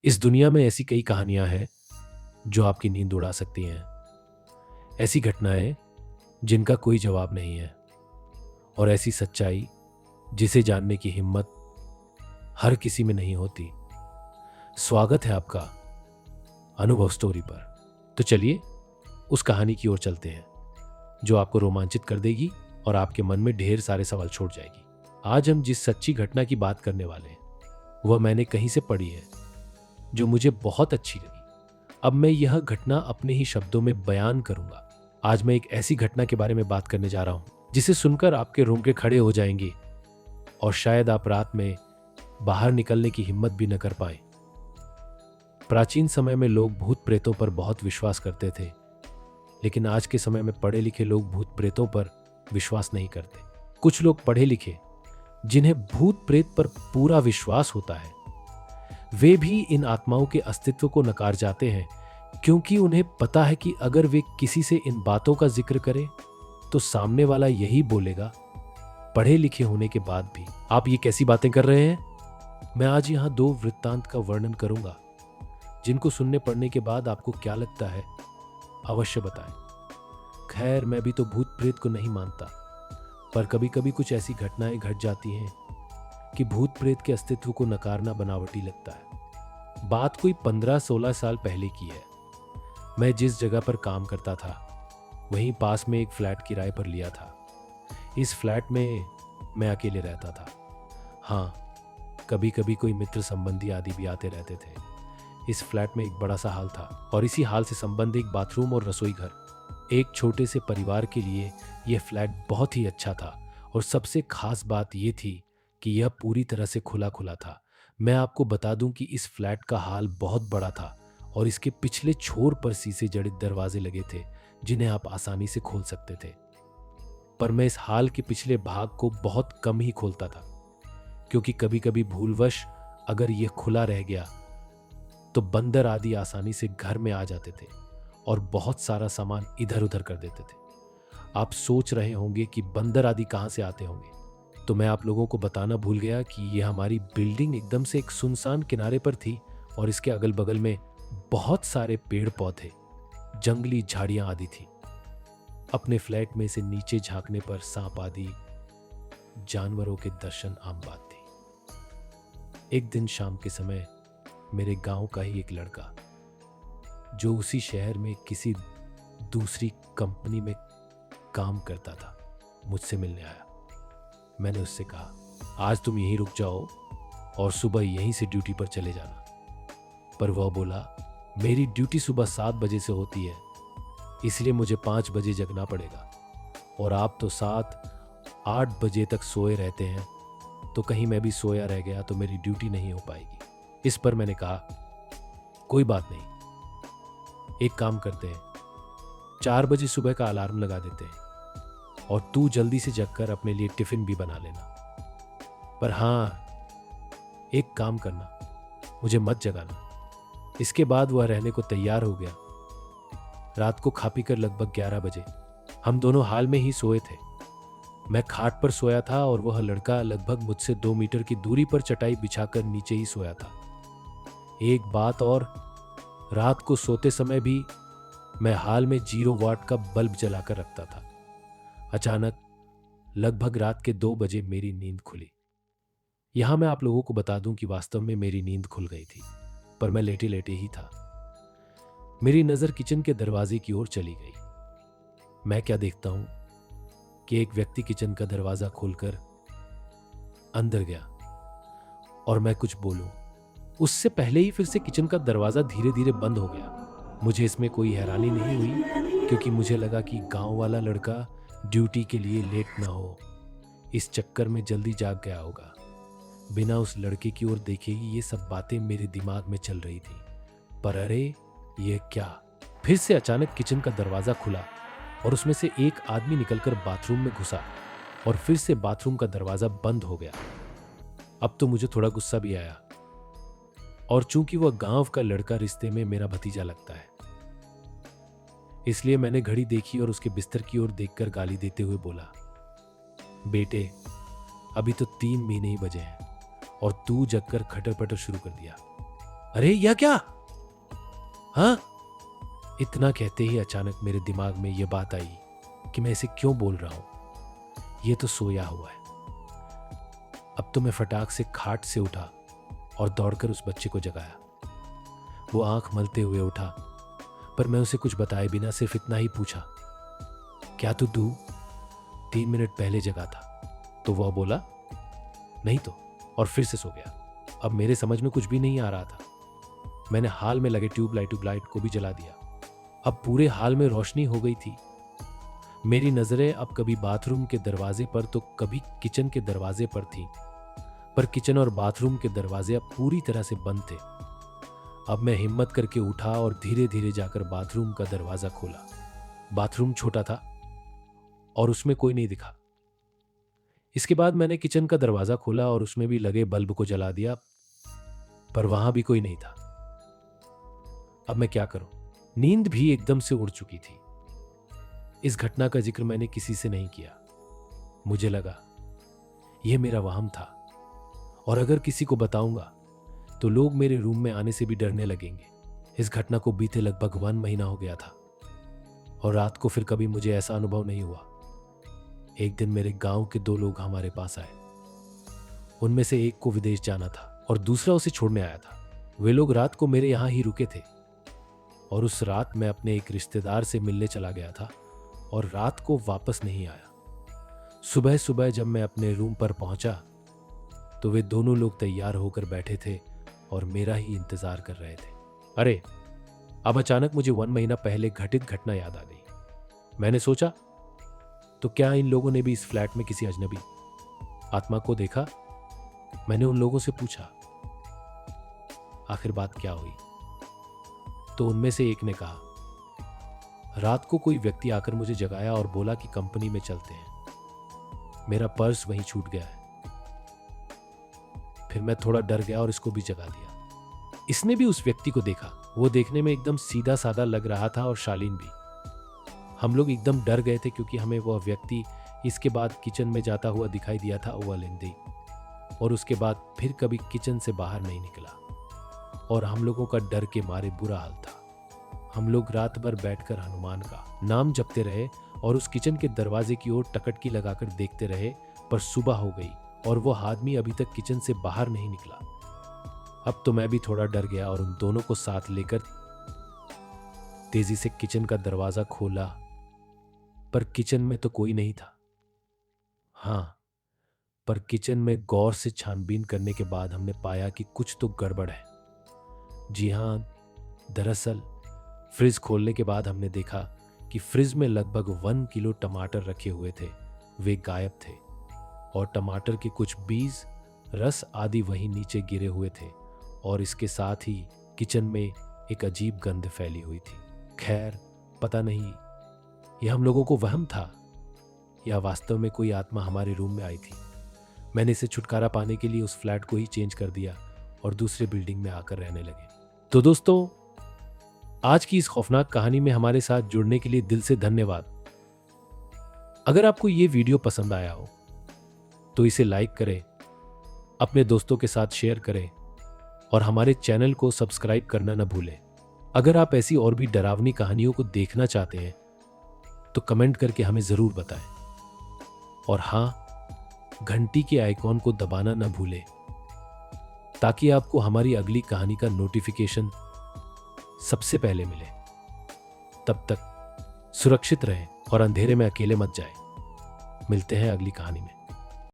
इस दुनिया में ऐसी कई कहानियां हैं जो आपकी नींद उड़ा सकती हैं। ऐसी घटनाएं जिनका कोई जवाब नहीं है, और ऐसी सच्चाई जिसे जानने की हिम्मत हर किसी में नहीं होती। स्वागत है आपका अनुभव स्टोरी पर। तो चलिए उस कहानी की ओर चलते हैं जो आपको रोमांचित कर देगी और आपके मन में ढेर सारे सवाल छोड़ जाएगी। आज हम जिस सच्ची घटना की बात करने वाले हैं वह मैंने कहीं से पढ़ी है, जो मुझे बहुत अच्छी लगी। अब मैं यह घटना अपने ही शब्दों में बयान करूंगा। आज मैं एक ऐसी घटना के बारे में बात करने जा रहा हूं जिसे सुनकर आपके रोंगटे खड़े हो जाएंगे और शायद आप रात में बाहर निकलने की हिम्मत भी न कर पाए। प्राचीन समय में लोग भूत प्रेतों पर बहुत विश्वास करते थे, लेकिन आज के समय में पढ़े लिखे लोग भूत प्रेतों पर विश्वास नहीं करते। कुछ लोग पढ़े लिखे जिन्हें भूत प्रेत पर पूरा विश्वास होता है, वे भी इन आत्माओं के अस्तित्व को नकार जाते हैं, क्योंकि उन्हें पता है कि अगर वे किसी से इन बातों का जिक्र करें तो सामने वाला यही बोलेगा, पढ़े लिखे होने के बाद भी आप ये कैसी बातें कर रहे हैं। मैं आज यहाँ दो वृत्तांत का वर्णन करूंगा जिनको सुनने पढ़ने के बाद आपको क्या लगता है, अवश्य बताएं। खैर, मैं भी तो भूत प्रेत को नहीं मानता, पर कभी कभी कुछ ऐसी घटनाएं घट जाती हैं कि भूत प्रेत के अस्तित्व को नकारना बनावटी लगता है। बात कोई 15-16 साल पहले की है। मैं जिस जगह पर काम करता था वहीं पास में एक फ्लैट किराए पर लिया था। इस फ्लैट में मैं अकेले रहता था। हाँ, कभी कभी कोई मित्र संबंधी आदि भी आते रहते थे। इस फ्लैट में एक बड़ा सा हाल था और इसी हाल से संबंधित एक बाथरूम और रसोई घर। एक छोटे से परिवार के लिए यह फ्लैट बहुत ही अच्छा था, और सबसे खास बात यह थी कि यह पूरी तरह से खुला खुला था। मैं आपको बता दूं कि इस फ्लैट का हाल बहुत बड़ा था और इसके पिछले छोर पर शीशे जड़ित दरवाजे लगे थे जिन्हें आप आसानी से खोल सकते थे। पर मैं इस हाल के पिछले भाग को बहुत कम ही खोलता था, क्योंकि कभी कभी भूलवश अगर यह खुला रह गया तो बंदर आदि आसानी से घर में आ जाते थे और बहुत सारा सामान इधर उधर कर देते थे। आप सोच रहे होंगे कि बंदर आदि कहां से आते होंगे, तो मैं आप लोगों को बताना भूल गया कि यह हमारी बिल्डिंग एकदम से एक सुनसान किनारे पर थी और इसके अगल बगल में बहुत सारे पेड़ पौधे, जंगली झाड़ियां आदि थी। अपने फ्लैट में से नीचे झांकने पर सांप आदि जानवरों के दर्शन आम बात थी। एक दिन शाम के समय मेरे गांव का ही एक लड़का, जो उसी शहर में किसी दूसरी कंपनी में काम करता था, मुझसे मिलने आया। मैंने उससे कहा, आज तुम यहीं रुक जाओ और सुबह यहीं से ड्यूटी पर चले जाना। पर वह बोला, मेरी ड्यूटी सुबह 7 बजे से होती है, इसलिए मुझे 5 बजे जगना पड़ेगा, और आप तो 7-8 बजे तक सोए रहते हैं, तो कहीं मैं भी सोया रह गया तो मेरी ड्यूटी नहीं हो पाएगी। इस पर मैंने कहा, कोई बात नहीं, एक काम करते हैं, 4 बजे सुबह का अलार्म लगा देते हैं और तू जल्दी से जगकर अपने लिए टिफिन भी बना लेना। पर हाँ, एक काम करना, मुझे मत जगाना। इसके बाद वह रहने को तैयार हो गया। रात को खा पी कर लगभग 11 बजे हम दोनों हाल में ही सोए थे। मैं खाट पर सोया था और वह लड़का लगभग मुझसे 2 मीटर की दूरी पर चटाई बिछाकर नीचे ही सोया था। एक बात और, रात को सोते समय भी मैं हाल में 0 वाट का बल्ब जलाकर रखता था। अचानक लगभग रात के 2 बजे मेरी नींद खुली। यहां मैं आप लोगों को बता दूं कि वास्तव में मेरी नींद खुल गई थी, पर मैं लेटे लेटे ही था। मेरी नजर किचन के दरवाजे की ओर चली गई। मैं क्या देखता हूं कि एक व्यक्ति किचन का दरवाजा खोलकर अंदर गया, और मैं कुछ बोलूं उससे पहले ही फिर से किचन का दरवाजा धीरे धीरे बंद हो गया। मुझे इसमें कोई हैरानी नहीं हुई, क्योंकि मुझे लगा कि गांव वाला लड़का ड्यूटी के लिए लेट ना हो, इस चक्कर में जल्दी जाग गया होगा। बिना उस लड़के की ओर देखे ही ये सब बातें मेरे दिमाग में चल रही थी। पर अरे, ये क्या! फिर से अचानक किचन का दरवाजा खुला और उसमें से एक आदमी निकलकर बाथरूम में घुसा, और फिर से बाथरूम का दरवाजा बंद हो गया। अब तो मुझे थोड़ा गुस्सा भी आया, और चूंकि वह गांव का लड़का रिश्ते में मेरा भतीजा लगता है, इसलिए मैंने घड़ी देखी और उसके बिस्तर की ओर देखकर गाली देते हुए बोला, बेटे, अभी तो 3 महीने ही बजे हैं और तू जगकर खटर पटर शुरू कर दिया। अरे यह क्या? हाँ? इतना कहते ही अचानक मेरे दिमाग में यह बात आई कि मैं इसे क्यों बोल रहा हूं। यह तो सोया हुआ है। अब तो मैं फटाक से खाट से उठा और दौड़कर उस बच्चे को जगाया। वो आंख मलते हुए उठा, पर मैं उसे कुछ बताए बिना सिर्फ इतना ही पूछा, क्या तू 3 मिनट पहले जगा था? तो वह बोला, नहीं तो, और फिर से सो गया। अब मेरे समझ में कुछ भी नहीं आ रहा था। मैंने हाल में लगे ट्यूबलाइट को भी जला दिया। अब पूरे हाल में रोशनी हो गई थी। मेरी नजरें अब कभी बाथरूम के दरवाजे पर तो कभी किचन के दरवाजे पर थीं, पर किचन और बाथरूम के दरवाजे अब पूरी तरह से बंद थे। अब मैं हिम्मत करके उठा और धीरे धीरे जाकर बाथरूम का दरवाजा खोला। बाथरूम छोटा था और उसमें कोई नहीं दिखा। इसके बाद मैंने किचन का दरवाजा खोला और उसमें भी लगे बल्ब को जला दिया, पर वहां भी कोई नहीं था। अब मैं क्या करूं? नींद भी एकदम से उड़ चुकी थी। इस घटना का जिक्र मैंने किसी से नहीं किया। मुझे लगा यह मेरा वहम था, और अगर किसी को बताऊंगा तो लोग मेरे रूम में आने से भी डरने लगेंगे। इस घटना को बीते लगभग 1 महीना हो गया था, और रात को फिर कभी मुझे ऐसा अनुभव नहीं हुआ। एक दिन मेरे गांव के 2 लोग हमारे पास आए। उनमें से एक को विदेश जाना था और दूसरा उसे छोड़ने आया था। वे लोग रात को मेरे यहां ही रुके थे, और उस रात मैं अपने एक रिश्तेदार से मिलने चला गया था और रात को वापस नहीं आया। सुबह सुबह जब मैं अपने रूम पर पहुंचा तो वे दोनों लोग तैयार होकर बैठे थे और मेरा ही इंतजार कर रहे थे। अरे, अब अचानक मुझे 1 महीना पहले घटित घटना याद आ गई। मैंने सोचा, तो क्या इन लोगों ने भी इस फ्लैट में किसी अजनबी आत्मा को देखा? मैंने उन लोगों से पूछा, आखिर बात क्या हुई? तो उनमें से एक ने कहा, रात को कोई व्यक्ति आकर मुझे जगाया और बोला कि कंपनी में चलते हैं। मेरा पर्स वहीं छूट गया है। फिर मैं थोड़ा डर गया और इसको भी जगा दिया। इसने भी उस व्यक्ति को देखा। वो देखने में एकदम सीधा साधा लग रहा था और शालीन भी। हम लोग एकदम डर गए थे क्योंकि हमें वह व्यक्ति इसके बाद किचन में जाता हुआ दिखाई दिया था ओवरलैंडिंग, और उसके बाद फिर कभी किचन से बाहर नहीं निकला, और हम लोगों का डर के मारे बुरा हाल था। हम लोग रात भर बैठकर हनुमान का नाम जपते रहे और उस किचन के दरवाजे की ओर टकटकी लगाकर देखते रहे, पर सुबह हो गई और वो आदमी अभी तक किचन से बाहर नहीं निकला। अब तो मैं भी थोड़ा डर गया और उन दोनों को साथ लेकर तेजी से किचन का दरवाजा खोला, पर किचन में तो कोई नहीं था। हाँ, पर किचन में गौर से छानबीन करने के बाद हमने पाया कि कुछ तो गड़बड़ है। जी हाँ, दरअसल फ्रिज खोलने के बाद हमने देखा कि फ्रिज में लगभग 1 किलो टमाटर रखे हुए थे। वे गायब थे, और टमाटर के कुछ बीज, रस आदि वहीं नीचे गिरे हुए थे, और इसके साथ ही किचन में एक अजीब गंध फैली हुई थी। खैर, पता नहीं यह हम लोगों को वहम था या वास्तव में कोई आत्मा हमारे रूम में आई थी। मैंने इसे छुटकारा पाने के लिए उस फ्लैट को ही चेंज कर दिया और दूसरे बिल्डिंग में आकर रहने लगे। तो दोस्तों, आज की इस खौफनाक कहानी में हमारे साथ जुड़ने के लिए दिल से धन्यवाद। अगर आपको ये वीडियो पसंद आया हो तो इसे लाइक करें, अपने दोस्तों के साथ शेयर करें, और हमारे चैनल को सब्सक्राइब करना न भूलें। अगर आप ऐसी और भी डरावनी कहानियों को देखना चाहते हैं तो कमेंट करके हमें जरूर बताएं, और हाँ, घंटी के आइकॉन को दबाना न भूलें ताकि आपको हमारी अगली कहानी का नोटिफिकेशन सबसे पहले मिले। तब तक सुरक्षित रहें और अंधेरे में अकेले मत जाएं। मिलते हैं अगली कहानी में।